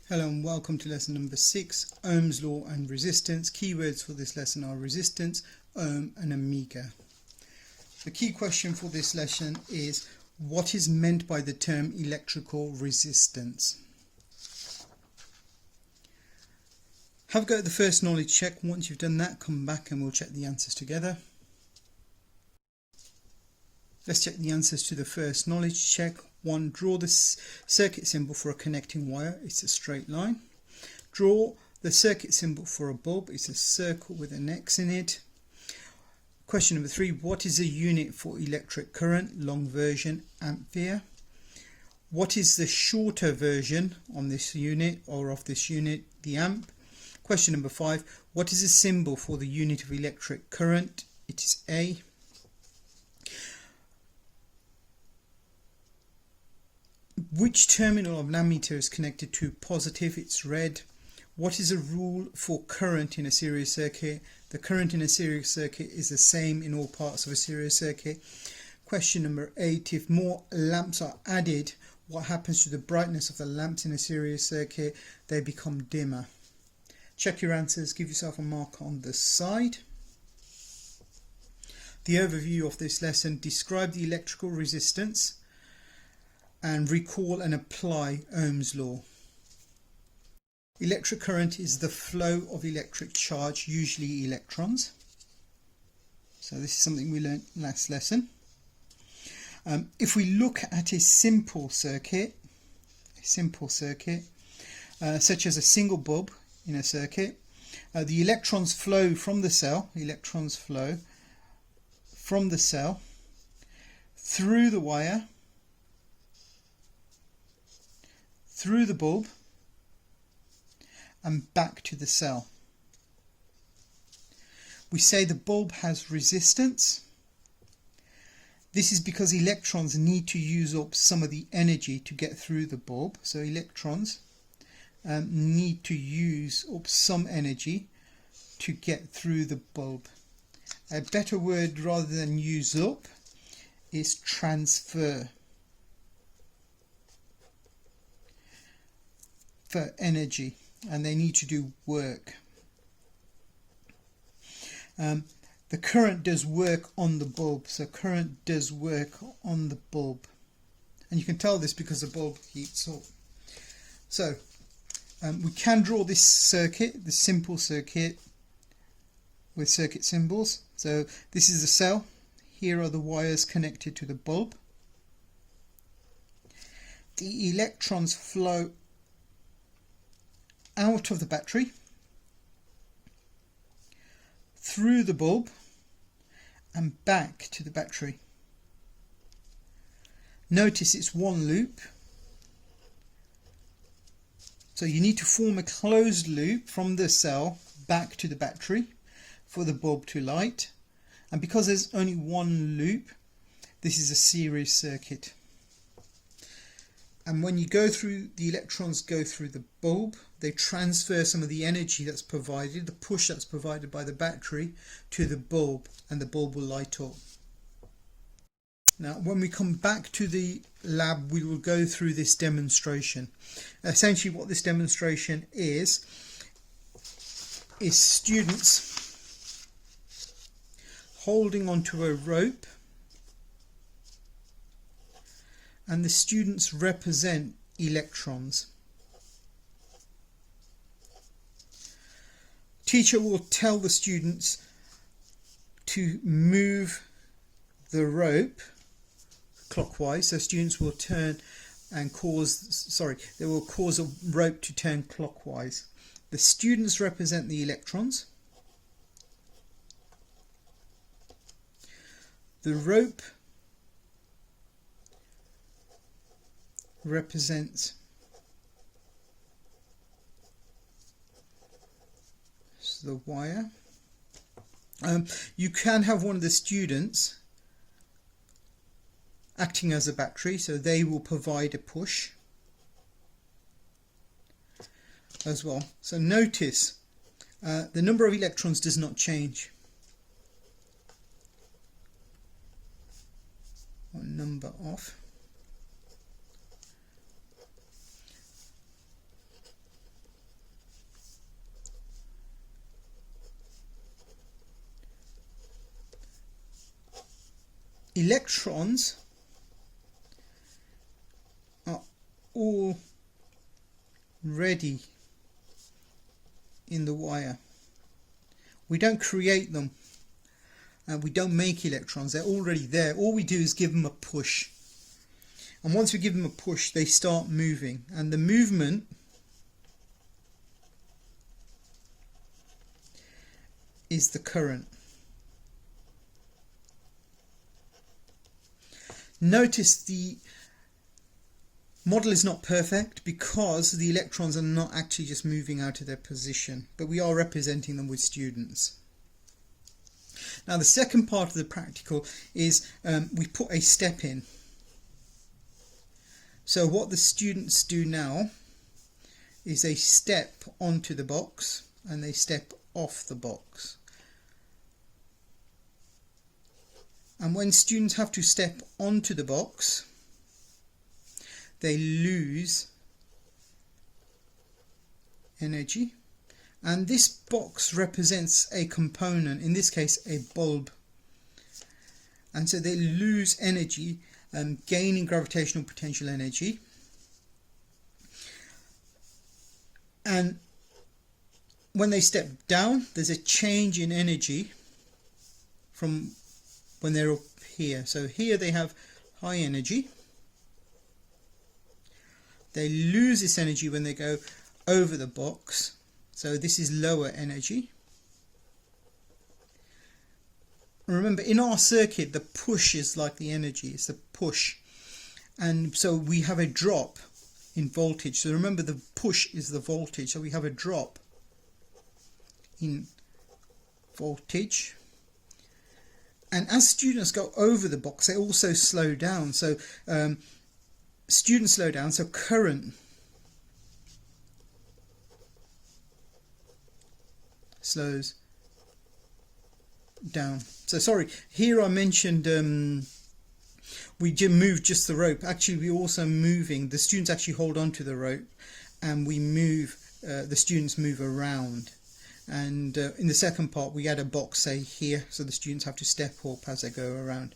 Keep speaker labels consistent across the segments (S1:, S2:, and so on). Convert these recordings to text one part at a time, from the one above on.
S1: Hello and welcome to lesson number 6, Ohm's Law and Resistance. Keywords for this lesson are resistance, ohm and omega. The key question for this lesson is, what is meant by the term electrical resistance? Have a go at the first knowledge check. Once you've done that, come back and we'll check the answers together. Let's check the answers to the first knowledge check. 1. Draw the circuit symbol for a connecting wire. It's a straight line. Draw the circuit symbol for a bulb. It's a circle with an X in it. Question number 3. What is a unit for electric current? Long version, ampere. What is the shorter version on this unit or of this unit? The amp. Question number 5. What is a symbol for the unit of electric current? It is A. Which terminal of an ammeter is connected to positive? It's red. What is a rule for current in a series circuit? The current in a series circuit is the same in all parts of a series circuit. Question number 8. If more lamps are added, what happens to the brightness of the lamps in a series circuit? They become dimmer. Check your answers. Give yourself a mark on the side. The overview of this lesson: describe the electrical resistance and recall and apply Ohm's law. Electric current is the flow of electric charge, usually electrons. So this is something we learned last lesson. If we look at a simple circuit, such as a single bulb in a circuit, the electrons flow from the cell. Through the wire, through the bulb and back to the cell. We say the bulb has resistance. This is because electrons need to use up some of the energy to get through the bulb. So electrons need to use up some energy to get through the bulb. A better word rather than use up is transfer. For energy, and they need to do work. The current does work on the bulb, so current does work on the bulb, and you can tell this because the bulb heats up. So we can draw this circuit, the simple circuit, with circuit symbols. So this is the cell. Here are the wires connected to the bulb. The electrons flow out of the battery, through the bulb and back to the battery. Notice it's one loop, so you need to form a closed loop from the cell back to the battery for the bulb to light, and because there's only one loop, this is a series circuit. And when you go through, the electrons go through the bulb, they transfer some of the energy that's provided, the push that's provided by the battery, to the bulb, and the bulb will light up. Now, when we come back to the lab, we will go through this demonstration. Essentially, what this demonstration is students holding onto a rope, and the students represent electrons. Teacher will tell the students to move the rope clockwise, so students will turn and they will cause a rope to turn clockwise. The students represent the electrons. The rope represents the wire. You can have one of the students acting as a battery, so they will provide a push as well. So notice the number of electrons does not change. One number off. electrons are already in the wire. We don't create them, and we don't make electrons. They're already there. All we do is give them a push, and once we give them a push, they start moving, and the movement is the current. Notice the model is not perfect because the electrons are not actually just moving out of their position, but we are representing them with students. Now the second part of the practical is we put a step in. So what the students do now is they step onto the box and they step off the box. And when students have to step onto the box, they lose energy, and this box represents a component, in this case a bulb, and so they lose energy, gaining gravitational potential energy. And when they step down, there's a change in energy from when they're up here. So here they have high energy. They lose this energy when they go over the box. So this is lower energy. Remember, in our circuit, the push is like the energy. It's the push. And so we have a drop in voltage. So remember, the push is the voltage. So we have a drop in voltage. And as students go over the box, they also slow down. So students slow down, so current slows down. So sorry, here I mentioned we move just the rope. Actually, we're also moving. The students actually hold on to the rope, and we move. The students move around. And in the second part, we add a box, say here, so the students have to step up as they go around.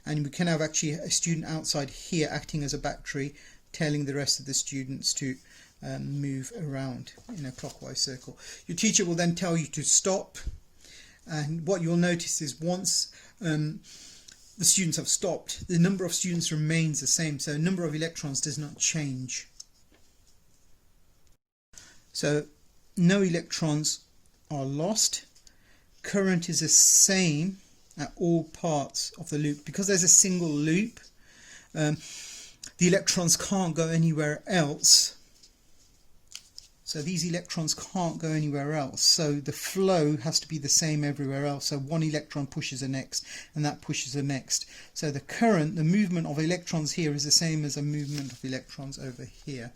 S1: And we can have actually a student outside here acting as a battery, telling the rest of the students to move around in a clockwise circle. Your teacher will then tell you to stop, and what you'll notice is once the students have stopped, the number of students remains the same, so the number of electrons does not change. So no electrons are lost. Current is the same at all parts of the loop. Because there's a single loop, the electrons can't go anywhere else. So these electrons can't go anywhere else. So the flow has to be the same everywhere else. So one electron pushes the next, and that pushes the next. So the current, the movement of electrons here is the same as the movement of electrons over here.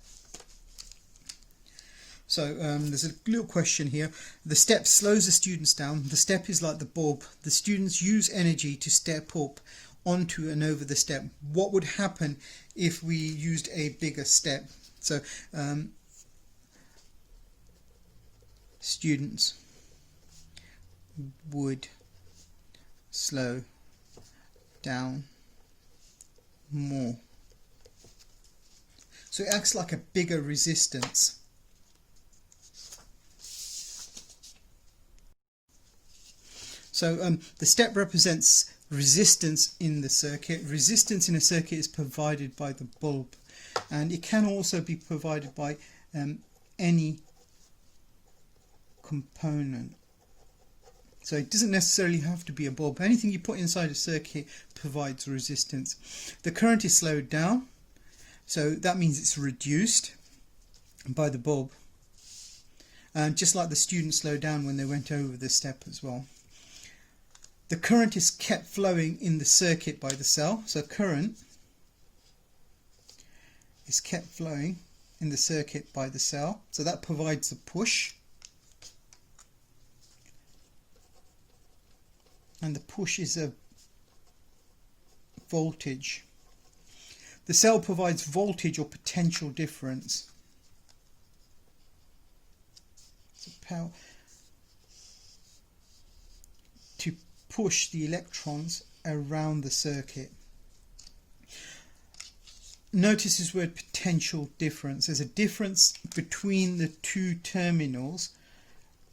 S1: So there's a little question here. The step slows the students down. The step is like the bulb. The students use energy to step up onto and over the step. What would happen if we used a bigger step? So students would slow down more. So it acts like a bigger resistance. So the step represents resistance in the circuit. Resistance in a circuit is provided by the bulb, and it can also be provided by any component. So it doesn't necessarily have to be a bulb. Anything you put inside a circuit provides resistance. The current is slowed down, so that means it's reduced by the bulb, and just like the students slowed down when they went over the step as well. The current is kept flowing in the circuit by the cell, so current is kept flowing in the circuit by the cell, so that provides the push, and the push is a voltage. The cell provides voltage or potential difference. So power to push the electrons around the circuit. Notice this word potential difference. There's a difference between the two terminals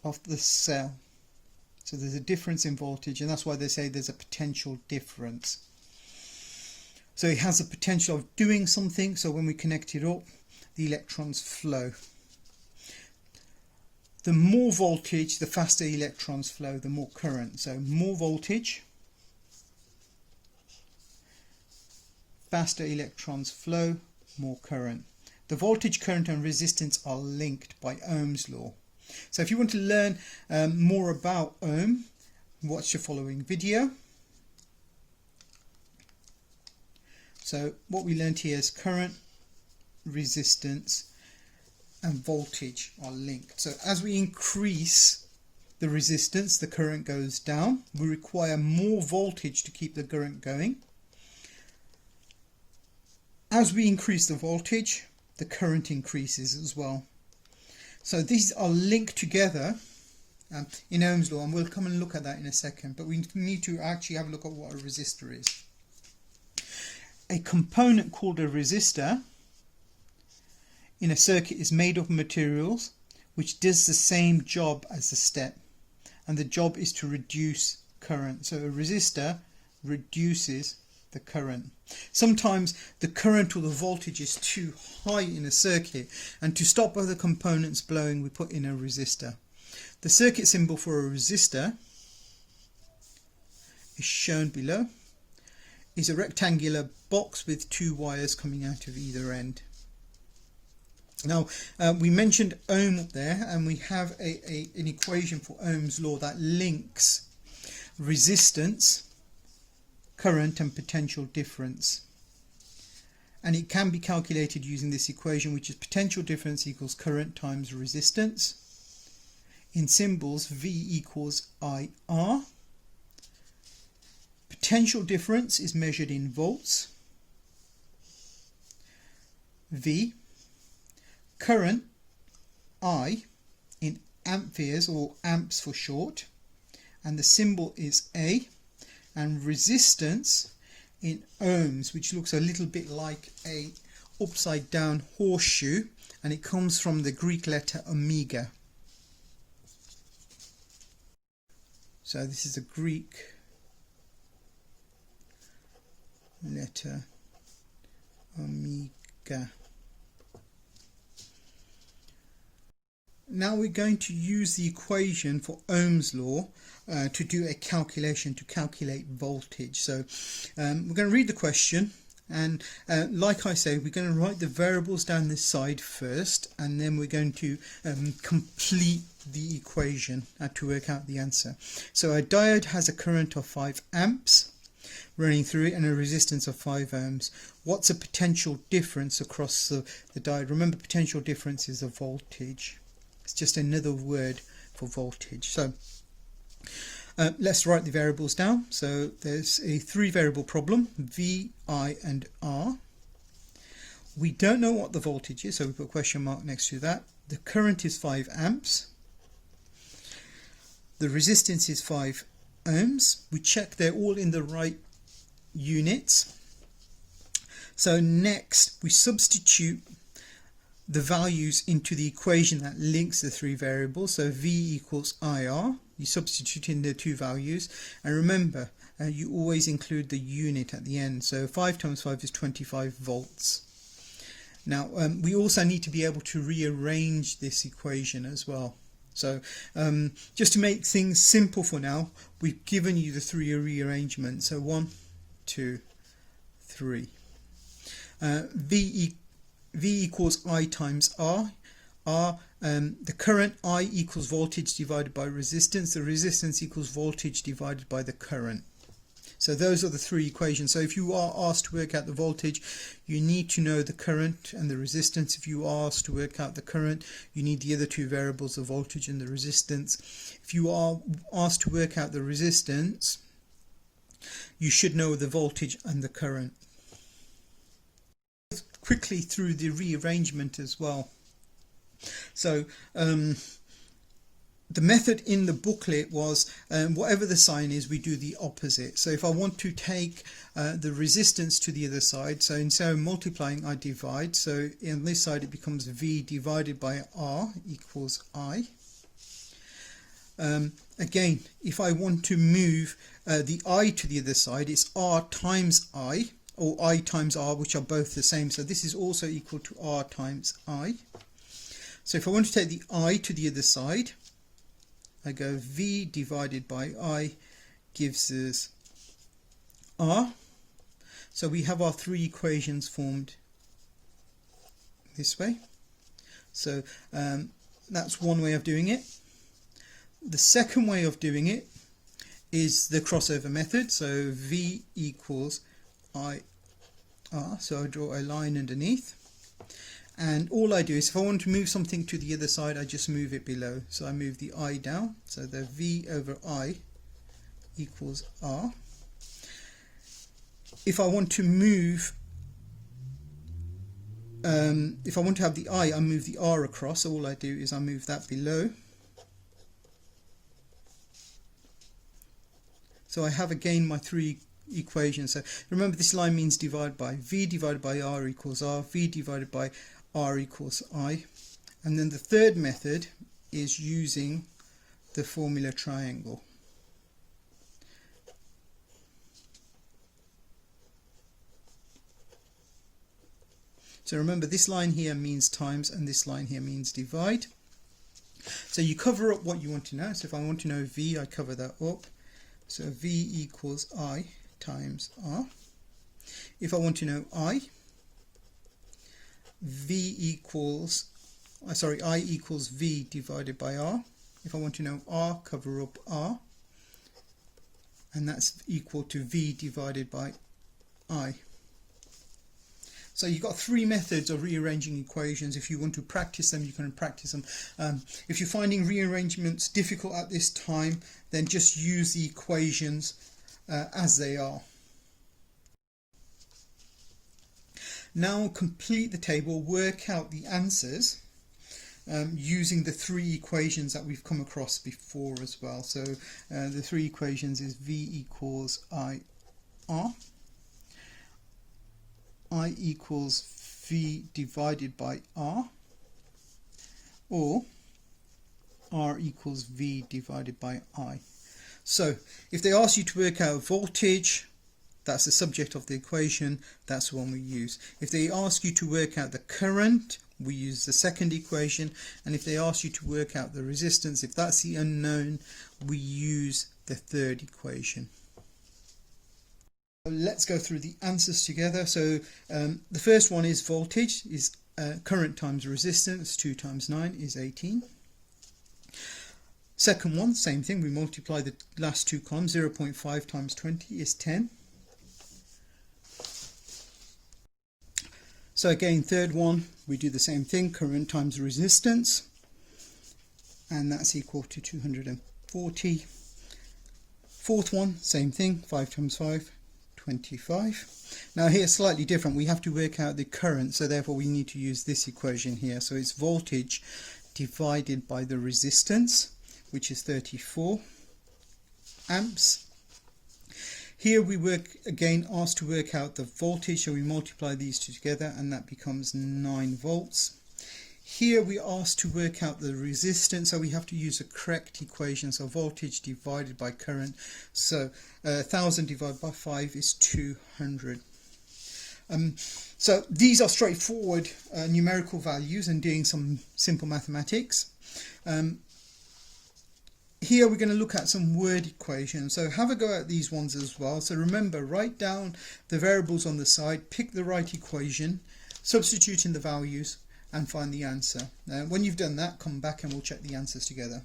S1: of the cell. So there's a difference in voltage, and that's why they say there's a potential difference. So it has a potential of doing something, so when we connect it up, the electrons flow. The more voltage, the faster electrons flow, the more current. So more voltage, faster electrons flow, more current. The voltage, current and resistance are linked by Ohm's law. So if you want to learn more about Ohm, watch the following video. So what we learned here is current, resistance and voltage are linked. So as we increase the resistance, the current goes down. We require more voltage to keep the current going. As we increase the voltage, the current increases as well. So these are linked together in Ohm's law, and we'll come and look at that in a second, but we need to actually have a look at what a resistor is. A component called a resistor in a circuit is made of materials which does the same job as the step, and the job is to reduce current. So a resistor reduces the current. Sometimes the current or the voltage is too high in a circuit, and to stop other components blowing, we put in a resistor. The circuit symbol for a resistor is shown below. Is a rectangular box with two wires coming out of either end. Now we mentioned Ohm up there, and we have an equation for Ohm's law that links resistance, current and potential difference, and it can be calculated using this equation, which is potential difference equals current times resistance. In symbols, V equals IR. Potential difference is measured in volts. V. Current, I, in amperes or amps for short, and the symbol is A. And resistance in ohms, which looks a little bit like a upside down horseshoe, and it comes from the Greek letter omega. So this is a Greek letter omega. Now we're going to use the equation for Ohm's law to do a calculation to calculate voltage. So we're going to read the question, and like I say, we're going to write the variables down this side first, and then we're going to complete the equation to work out the answer. So a diode has a current of 5 amps running through it and a resistance of 5 ohms. What's a potential difference across the diode? Remember, potential difference is a voltage. It's just another word for voltage. So let's write the variables down. So there's a 3-variable problem, V, I and R. We don't know what the voltage is, so we put a question mark next to that. The current is 5 amps. The resistance is 5 ohms. We check they're all in the right units. So next we substitute the values into the equation that links the 3 variables. So V equals IR. You substitute in the 2 values, and remember you always include the unit at the end. So 5 times 5 is 25 volts. Now we also need to be able to rearrange this equation as well. So just to make things simple for now, we've given you the 3 rearrangements. So 1, 2, 3. V equals I times R. The current, I, equals voltage divided by resistance. The resistance equals voltage divided by the current. So those are the 3 equations. So if you are asked to work out the voltage, you need to know the current and the resistance. If you are asked to work out the current, you need the other 2 variables, the voltage and the resistance. If you are asked to work out the resistance, you should know the voltage and the current. Quickly through the rearrangement as well. So the method in the booklet was whatever the sign is, we do the opposite. So if I want to take the resistance to the other side, so instead of multiplying, I divide. So on this side it becomes V divided by R equals I. Again, if I want to move the I to the other side, it's R times I, or I times R, which are both the same. So this is also equal to R times I. So if I want to take the I to the other side, I go V divided by I gives us R. So we have our three equations formed this way. So that's one way of doing it. The second way of doing it is the crossover method. So V equals I R. So I draw a line underneath. And all I do is, if I want to move something to the other side, I just move it below. So I move the I down. So the V over I equals R. If I want to move, if I want to have the I move the R across. So all I do is I move that below. So I have again my three equations. So remember, this line means divide by. V divided by R equals R. V divided by R equals I. And then the third method is using the formula triangle. So remember, this line here means times and this line here means divide. So you cover up what you want to know. So if I want to know V, I cover that up. So V equals I times R. If I want to know I, I equals V divided by R. If I want to know R, cover up R. And that's equal to V divided by I. So you've got three methods of rearranging equations. If you want to practice them, you can practice them. If you're finding rearrangements difficult at this time, then just use the equations as they are. Now complete the table, work out the answers using the three equations that we've come across before as well. So the three equations is V equals I R, I equals V divided by R, or R equals V divided by I. So if they ask you to work out voltage, that's the subject of the equation, that's the one we use. If they ask you to work out the current, we use the second equation. And if they ask you to work out the resistance, if that's the unknown, we use the third equation. Let's go through the answers together. So the first one is voltage, is current times resistance. 2 times 9 is 18. Second one, same thing, we multiply the last two columns. 0.5 times 20 is 10. So again, third one, we do the same thing, current times resistance, and that's equal to 240. Fourth one, same thing, 5 times 5, 25. Now here, slightly different, we have to work out the current, so therefore we need to use this equation here. So it's voltage divided by the resistance, which is 34 amps. Here we asked to work out the voltage, so we multiply these two together and that becomes 9 volts. Here we asked to work out the resistance, so we have to use a correct equation. So voltage divided by current, so 1000 divided by 5 is 200. So these are straightforward numerical values and doing some simple mathematics. Here we're going to look at some word equations, so have a go at these ones as well. So remember, write down the variables on the side, pick the right equation, substitute in the values and find the answer. Now when you've done that, come back and we'll check the answers together.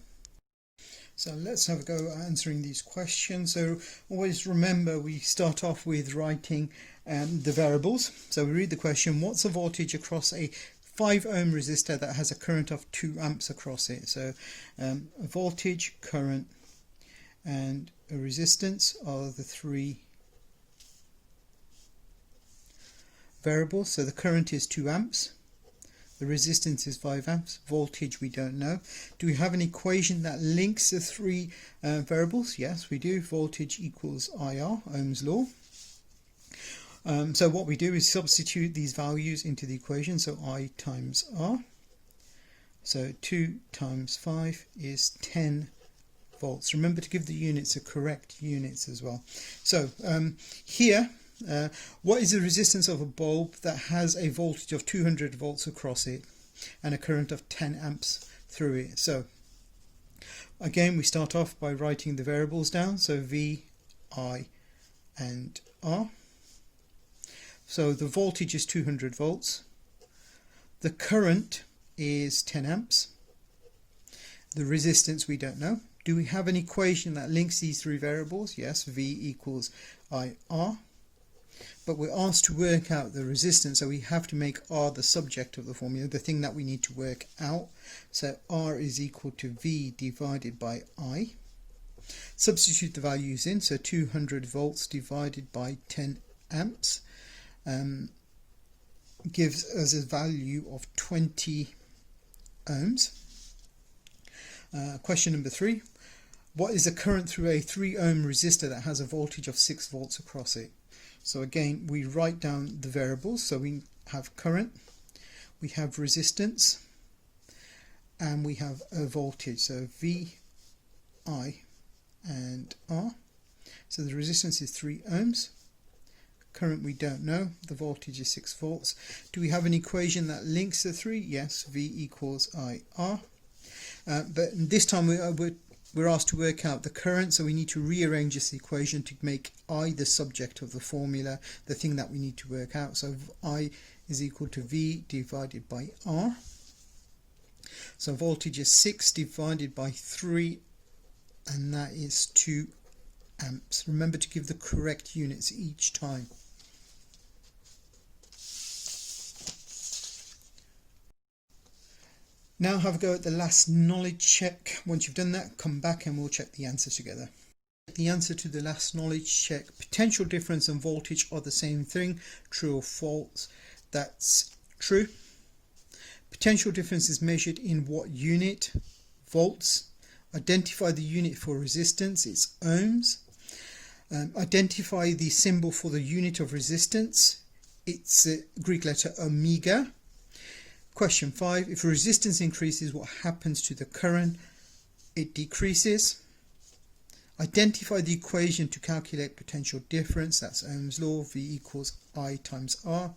S1: So let's have a go at answering these questions. So always remember, we start off with writing the variables. So we read the question: what's the voltage across a 5 ohm resistor that has a current of 2 amps across it? So a voltage, current and a resistance are the three variables. So the current is 2 amps, The resistance is 5 amps. Voltage we don't know. Do we have an equation that links the three variables? Yes, we do. Voltage equals IR, Ohm's law. So what we do is substitute these values into the equation. So I times R. So 2 times 5 is 10 volts. Remember to give the units the correct units as well. So here, what is the resistance of a bulb that has a voltage of 200 volts across it and a current of 10 amps through it? So again, we start off by writing the variables down. So V, I and R. So the voltage is 200 volts. The current is 10 amps. The resistance we don't know. Do we have an equation that links these three variables? Yes, V equals IR. But we're asked to work out the resistance, so we have to make R the subject of the formula, the thing that we need to work out. So R is equal to V divided by I. Substitute the values in, so 200 volts divided by 10 amps gives us a value of 20 ohms. Question number 3. What is the current through a 3 ohm resistor that has a voltage of 6 volts across it? So again, we write down the variables. So we have current, we have resistance, and we have a voltage. So V, I and R. So the resistance is 3 ohms. Current we don't know. The voltage is 6 volts. Do we have an equation that links the three? Yes, V equals IR. But this time we're asked to work out the current, so we need to rearrange this equation to make I the subject of the formula, the thing that we need to work out. So I is equal to V divided by R. So voltage is 6 divided by 3, and that is 2 amps. Remember to give the correct units each time. Now have a go at the last knowledge check. Once you've done that, come back and we'll check the answers together. The answer to the last knowledge check: potential difference and voltage are the same thing. True or false? That's true. Potential difference is measured in what unit? Volts. Identify the unit for resistance. It's ohms. Identify the symbol for the unit of resistance. It's the Greek letter omega. Question 5. If resistance increases, what happens to the current? It decreases. Identify the equation to calculate potential difference. That's Ohm's law. V equals I times R.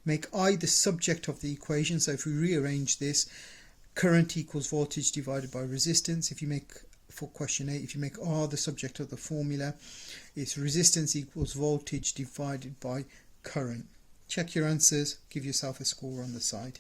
S1: Make I the subject of the equation. So if we rearrange this, current equals voltage divided by resistance. If you make, for question 8, if you make R the subject of the formula, it's resistance equals voltage divided by current. Check your answers. Give yourself a score on the side.